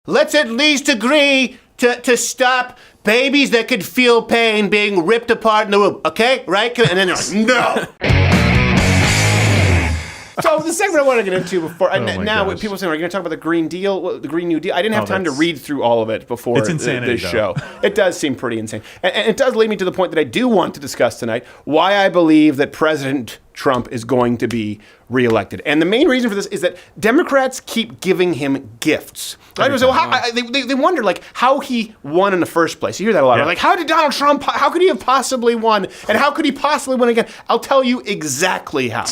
let's at least agree to stop babies that could feel pain being ripped apart in the womb, okay? Right? And then they're like, no. So the segment I want to get into before, now people saying, are you going to talk about the Green Deal, the Green New Deal? I didn't have time to read through all of it before this show. It does seem pretty insane. And it does lead me to the point that I do want to discuss tonight, why I believe that President Trump is going to be reelected. And the main reason for this is that Democrats keep giving him gifts. They wonder, like, how he won in the first place. You hear that a lot. Yeah. Like, how did Donald Trump, how could he have possibly won? And how could he possibly win again? I'll tell you exactly how.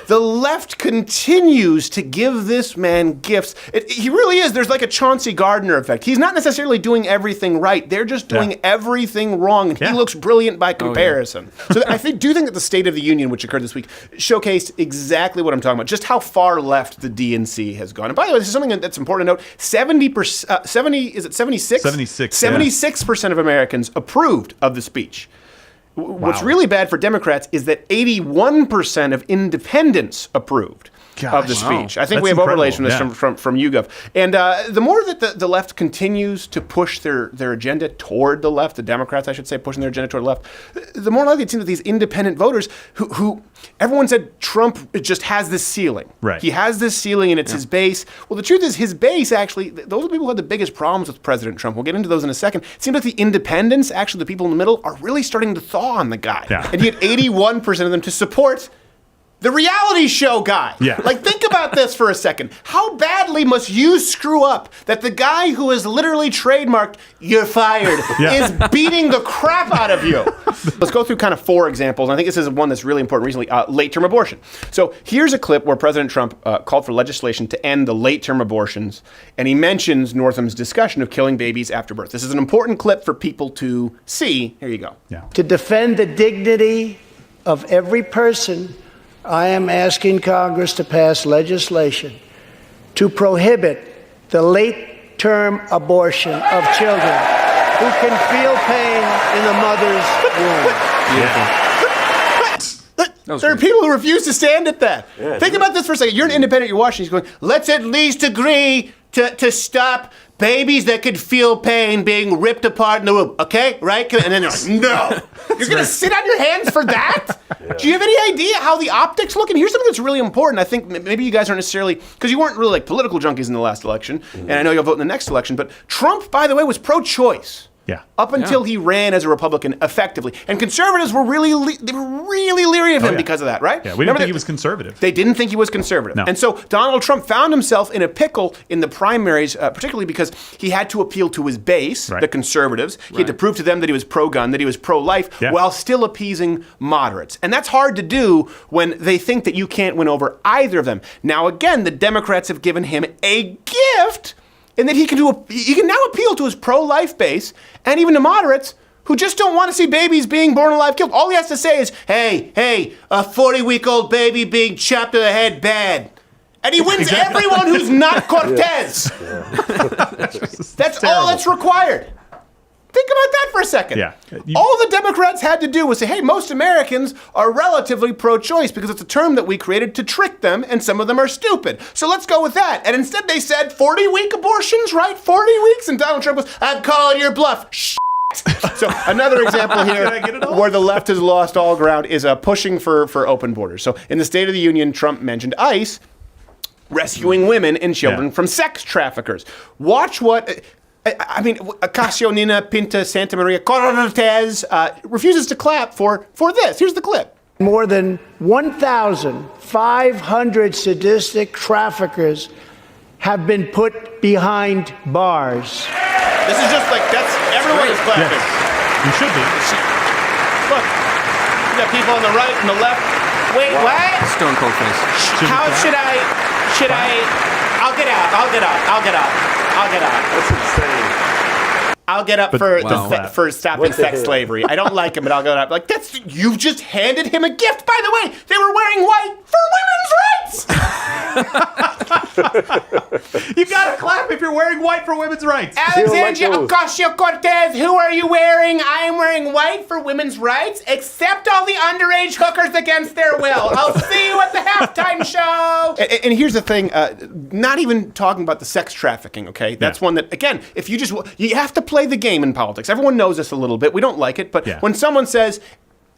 The left continues to give this man gifts. He really is. There's like a Chauncey Gardner effect. He's not necessarily doing everything right. They're just doing everything wrong. And he looks brilliant by comparison. So I do think that the State of the Union, which occurred this week, showcased exactly what I'm talking about, just how far left the DNC has gone. And by the way, this is something that's important to note. 76%? 76% of Americans approved of the speech. What's really bad for Democrats is that 81% of independents approved of the speech. I think we have overlays from this from YouGov. And the more that the left continues to push their agenda toward the left, the Democrats, I should say, pushing their agenda toward the left, the more likely it seems that these independent voters who everyone said Trump just has this ceiling. Right. He has this ceiling and it's his base. Well, the truth is his base, actually, those are the people who had the biggest problems with President Trump. We'll get into those in a second. It seems like the independents, actually the people in the middle, are really starting to thaw on the guy. Yeah. And you get 81% of them to support the reality show guy. Yeah. Like, think about this for a second. How badly must you screw up that the guy who has literally trademarked, "You're fired," is beating the crap out of you? Let's go through kind of 4 examples. I think this is one that's really important recently, late-term abortion. So here's a clip where President Trump called for legislation to end the late-term abortions, and he mentions Northam's discussion of killing babies after birth. This is an important clip for people to see. Here you go. Yeah. To defend the dignity of every person, I am asking Congress to pass legislation to prohibit the late-term abortion of children who can feel pain in the mother's womb. There are people who refuse to stand at that. Yeah, think about this for a second. You're an independent, you're watching, he's going, let's at least agree to stop babies that could feel pain being ripped apart in the womb, okay? Right? And then they're like, no. You're going to sit on your hands for that? Yeah. Do you have any idea how the optics look? And here's something that's really important. I think maybe you guys aren't necessarily, because you weren't really like political junkies in the last election, and I know you'll vote in the next election, but Trump, by the way, was pro-choice. Yeah. Up until he ran as a Republican effectively. And conservatives were really leery of him because of that, right? Yeah, we didn't think he was conservative. They didn't think he was conservative. No. And so Donald Trump found himself in a pickle in the primaries, particularly because he had to appeal to his base, the conservatives. He had to prove to them that he was pro-gun, that he was pro-life, while still appeasing moderates. And that's hard to do when they think that you can't win over either of them. Now, again, the Democrats have given him a gift, and that he can now appeal to his pro-life base and even to moderates who just don't want to see babies being born alive killed. All he has to say is, hey, a 40-week-old baby being chopped to the head, bad. And he wins everyone who's not Cortez. That's all that's required. Think about that for a second. Yeah. All the Democrats had to do was say, hey, most Americans are relatively pro-choice because it's a term that we created to trick them, and some of them are stupid. So let's go with that. And instead they said 40-week abortions, right? 40 weeks? And Donald Trump was, I'm calling your bluff. So another example here where the left has lost all ground is pushing for open borders. So in the State of the Union, Trump mentioned ICE rescuing women and children from sex traffickers. Watch what... Ocasio Nina Pinta Santa Maria Cortez refuses to clap for this. Here's the clip. More than 1,500 sadistic traffickers have been put behind bars. This is just like, everyone is clapping. Yes. You should be. Look, you got people on the right and the left. Wait, what? Stone cold face. How should I, I'll get out. That's insane. I'll get up for stopping sex slavery. I don't like him, but I'll get up. Like, you just handed him a gift. By the way, they were wearing white for women's rights. You gotta clap if you're wearing white for women's rights. Alexandria Ocasio-Cortez, who are you wearing? I am wearing white for women's rights. Accept all the underage hookers against their will. I'll see you at the halftime show. And here's the thing, not even talking about the sex trafficking, okay? That's one that, again, if you have to play the game in politics. Everyone knows this a little bit. We don't like it, but when someone says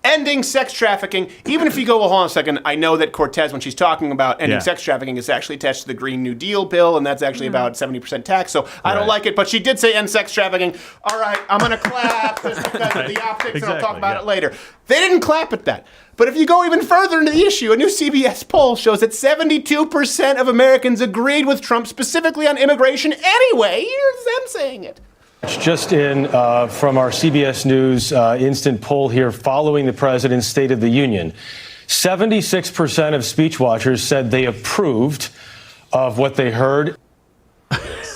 ending sex trafficking, even if you go, well, hold on a second, I know that Cortez, when she's talking about ending sex trafficking, is actually attached to the Green New Deal bill, and that's actually about 70% tax, so I don't like it, but she did say end sex trafficking. All right, I'm going to clap just because of the optics, and I'll talk about it later. They didn't clap at that. But if you go even further into the issue, a new CBS poll shows that 72% of Americans agreed with Trump, specifically on immigration anyway. Here's them saying it. Just in from our CBS News instant poll here following the president's State of the Union, 76% of speech watchers said they approved of what they heard.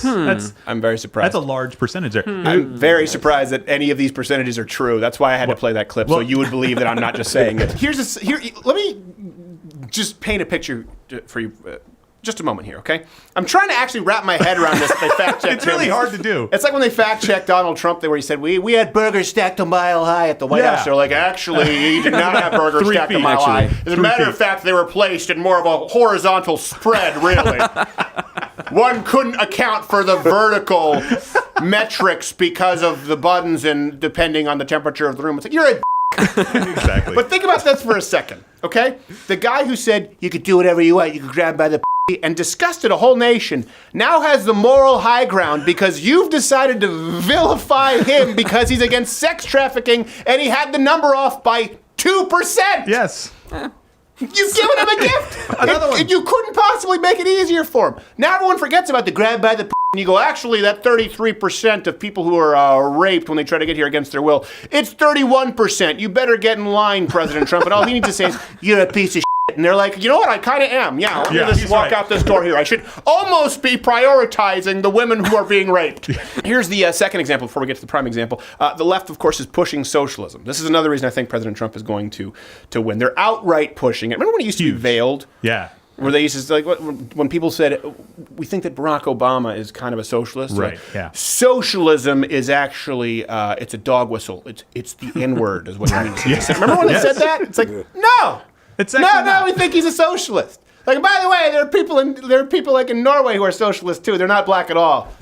I'm very surprised. That's a large percentage there. I'm very surprised that any of these percentages are true. That's why I had to play that clip, so you would believe that I'm not just saying it. Let me just paint a picture for you. Just a moment here, okay? I'm trying to actually wrap my head around this. They fact checked. It's really hard to do. It's like when they fact checked Donald Trump, where he said we had burgers stacked a mile high at the White House. They're like, actually, he did not have burgers stacked a mile high. As a matter of fact, they were placed in more of a horizontal spread, really. One couldn't account for the vertical metrics because of the buttons and depending on the temperature of the room. It's like, you're a Exactly. But think about this for a second, okay? The guy who said you could do whatever you want, you could grab by the and disgusted a whole nation now has the moral high ground because you've decided to vilify him because he's against sex trafficking and he had the number off by 2%. Yes. You've given him a gift. Another one. And you couldn't possibly make it easier for him. Now everyone forgets about the grab by the and you go, actually, that 33% of people who are raped when they try to get here against their will, it's 31%. You better get in line, President Trump. And all he needs to say is, you're a piece of shit. And they're like, you know what? I kind of am. Yeah, let me just walk out this door here. I should almost be prioritizing the women who are being raped. Here's the second example before we get to the prime example. The left, of course, is pushing socialism. This is another reason I think President Trump is going to win. They're outright pushing it. Remember when it used to be veiled? Yeah. Where they used to, like, when people said, we think that Barack Obama is kind of a socialist. Right, yeah. Socialism is actually, it's a dog whistle. It's the N-word is what it means. Yes. Remember when they said that? It's like, no. No, we think he's a socialist. Like, by the way, there are people like in Norway who are socialists too. They're not black at all.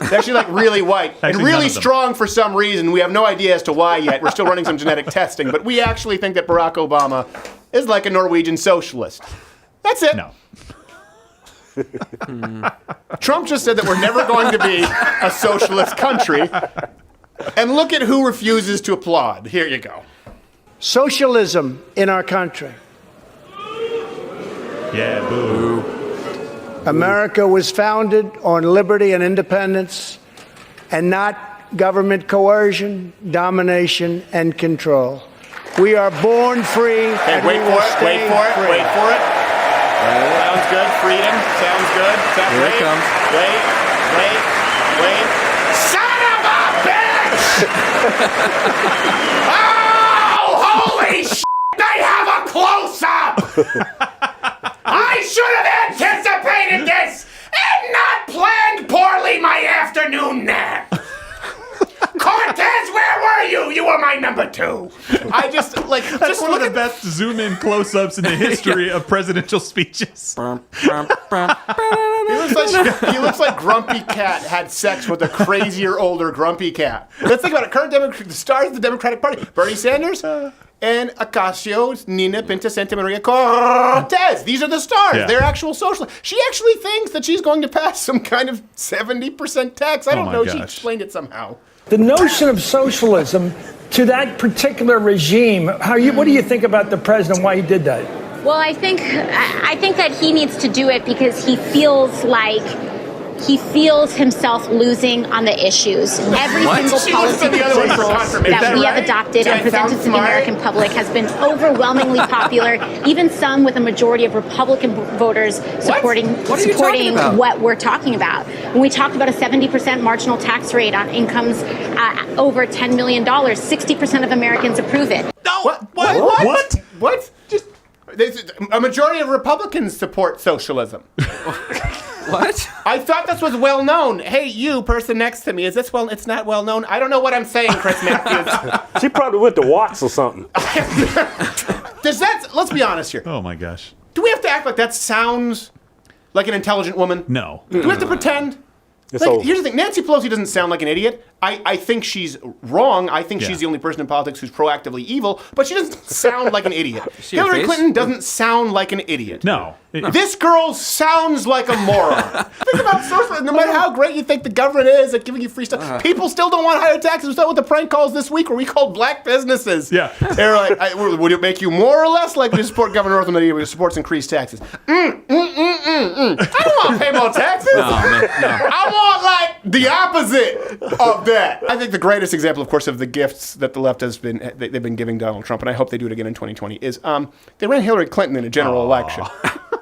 They're actually like really white and really strong for some reason. We have no idea as to why yet. We're still running some genetic testing, but we actually think that Barack Obama is like a Norwegian socialist. That's it. No. Trump just said that we're never going to be a socialist country. And look at who refuses to applaud. Here you go. Socialism in our country. Yeah, boo. America was founded on liberty and independence and not government coercion, domination, and control. We are born free. Hey, wait for it. Sounds good. Freedom. Sounds good. Here it comes. Wait. Son of a bitch! Oh, holy shit! They have a close-up! I should have anticipated this and not planned poorly my afternoon nap. Cortez, where were you? You were my number 2. I just like That's one of the best zoom-in close-ups in the history of presidential speeches. He looks like Grumpy Cat had sex with a crazier, older Grumpy Cat. Let's think about it. The stars of the Democratic Party: Bernie Sanders and Ocasio, Nina Pinta Santa Maria Cortez. These are the stars. Yeah. They're actual socialists. She actually thinks that she's going to pass some kind of 70% tax. I don't know. Gosh. She explained it somehow. The notion of socialism to that particular regime, what do you think about the president, why he did that? Well, I think that he needs to do it because he feels like he feels himself losing on the issues. Every single policy proposal that we have adopted and presented to the American public has been overwhelmingly popular, even some with a majority of Republican voters supporting what we're talking about. When we talk about a 70% marginal tax rate on incomes over $10 million, 60% of Americans approve it. No. What? Just a majority of Republicans support socialism. What? I thought this was well known. Hey, you person next to me, is this well? It's not well known. I don't know what I'm saying, Chris Matthews. She probably went to Watts or something. Let's be honest here. Oh my gosh. Do we have to act like that sounds like an intelligent woman? No. Do we have to pretend? Here's the thing. Nancy Pelosi doesn't sound like an idiot. I think she's wrong. I think she's the only person in politics who's proactively evil, but she doesn't sound like an idiot. Hillary Clinton doesn't sound like an idiot. No. This girl sounds like a moron. Think about socialism. No matter how great you think the government is at giving you free stuff, people still don't want higher taxes. We saw with the prank calls this week where we called black businesses. Yeah. They were like, would it make you more or less likely to support Governor Northam than he supports increased taxes? I don't want to pay more taxes. No. I want, like, the opposite of that. I think the greatest example, of course, of the gifts that the left has they've been giving Donald Trump, and I hope they do it again in 2020, is they ran Hillary Clinton in a general election.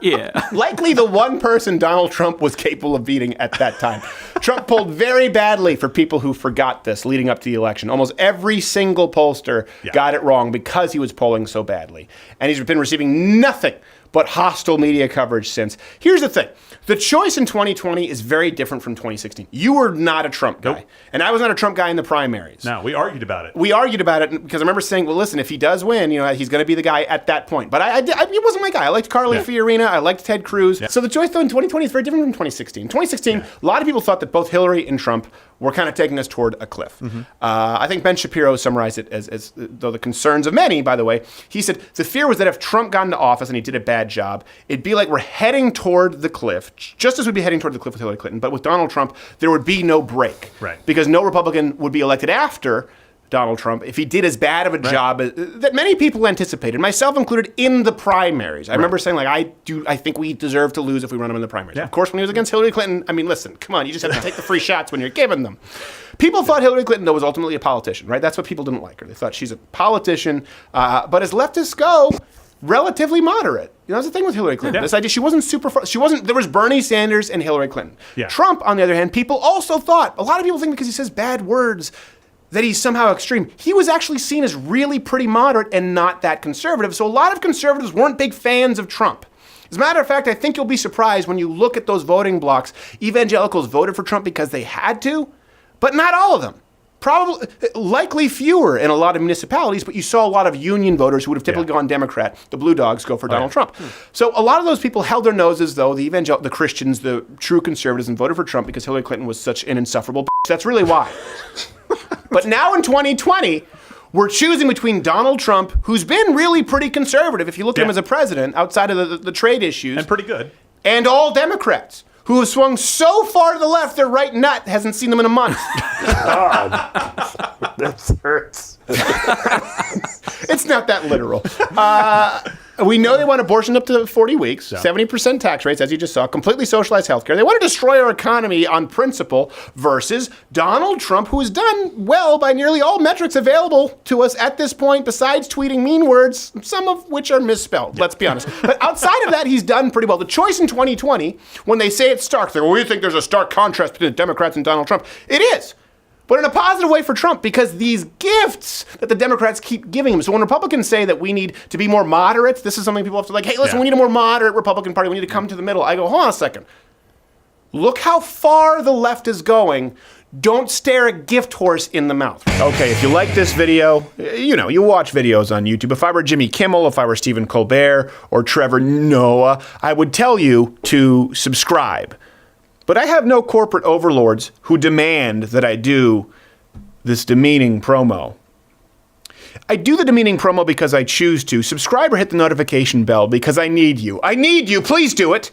Yeah. Likely the one person Donald Trump was capable of beating at that time. Trump polled very badly for people who forgot this leading up to the election. Almost every single pollster got it wrong because he was polling so badly. And he's been receiving nothing but hostile media coverage since. Here's the thing. The choice in 2020 is very different from 2016. You were not a Trump guy. Nope. And I was not a Trump guy in the primaries. No, we argued about it. We argued about it because I remember saying, well, listen, if he does win, he's going to be the guy at that point. But he wasn't my guy. I liked Carly Fiorina. I liked Ted Cruz. Yeah. So the choice, though, in 2020 is very different from 2016. In 2016, a lot of people thought that both Hillary and Trump were kind of taking us toward a cliff. Mm-hmm. I think Ben Shapiro summarized it as though the concerns of many, by the way, he said the fear was that if Trump got into office and he did a bad job, it'd be like we're heading toward the cliff, just as we'd be heading toward the cliff with Hillary Clinton. But with Donald Trump, there would be no break. Right. Because no Republican would be elected after Donald Trump if he did as bad of a job that many people anticipated, myself included, in the primaries. I remember saying, I think we deserve to lose if we run him in the primaries. Yeah. Of course, when he was against Hillary Clinton, I mean, listen, come on, you just have to take the free shots when you're given them. People thought Hillary Clinton, though, was ultimately a politician, right? That's what people didn't like her. They thought she's a politician, but as leftists go, relatively moderate. That's the thing with Hillary Clinton. Yeah. This idea, she wasn't, there was Bernie Sanders and Hillary Clinton. Yeah. Trump, on the other hand, people also thought, a lot of people think because he says bad words, that he's somehow extreme. He was actually seen as really pretty moderate and not that conservative. So a lot of conservatives weren't big fans of Trump. As a matter of fact, I think you'll be surprised when you look at those voting blocks. Evangelicals voted for Trump because they had to, but not all of them. Probably, likely fewer in a lot of municipalities, but you saw a lot of union voters who would have typically gone Democrat. The Blue Dogs go for Donald Trump. So a lot of those people held their noses, though, the Christians, the true conservatives, and voted for Trump because Hillary Clinton was such an insufferable bitch. That's really why. But now in 2020, we're choosing between Donald Trump, who's been really pretty conservative, if you look at him as a president, outside of the trade issues. And pretty good. And all Democrats, who have swung so far to the left, their right nut hasn't seen them in a month. God. That hurts. It's not that literal. We know they want abortion up to 40 weeks, 70% tax rates, as you just saw, completely socialized healthcare. They want to destroy our economy on principle versus Donald Trump, who has done well by nearly all metrics available to us at this point, besides tweeting mean words, some of which are misspelled, let's be honest. But outside of that, he's done pretty well. The choice in 2020, when they say it's stark, we think there's a stark contrast between the Democrats and Donald Trump. It is. But in a positive way for Trump, because these gifts that the Democrats keep giving him. So when Republicans say that we need to be more moderate, this is something people have to hey, listen, we need a more moderate Republican Party. We need to come to the middle. I go, hold on a second. Look how far the left is going. Don't stare a gift horse in the mouth. Okay, if you like this video, you watch videos on YouTube. If I were Jimmy Kimmel, if I were Stephen Colbert, or Trevor Noah, I would tell you to subscribe. But I have no corporate overlords who demand that I do this demeaning promo. I do the demeaning promo because I choose to. Subscribe or hit the notification bell because I need you. I need you. Please do it.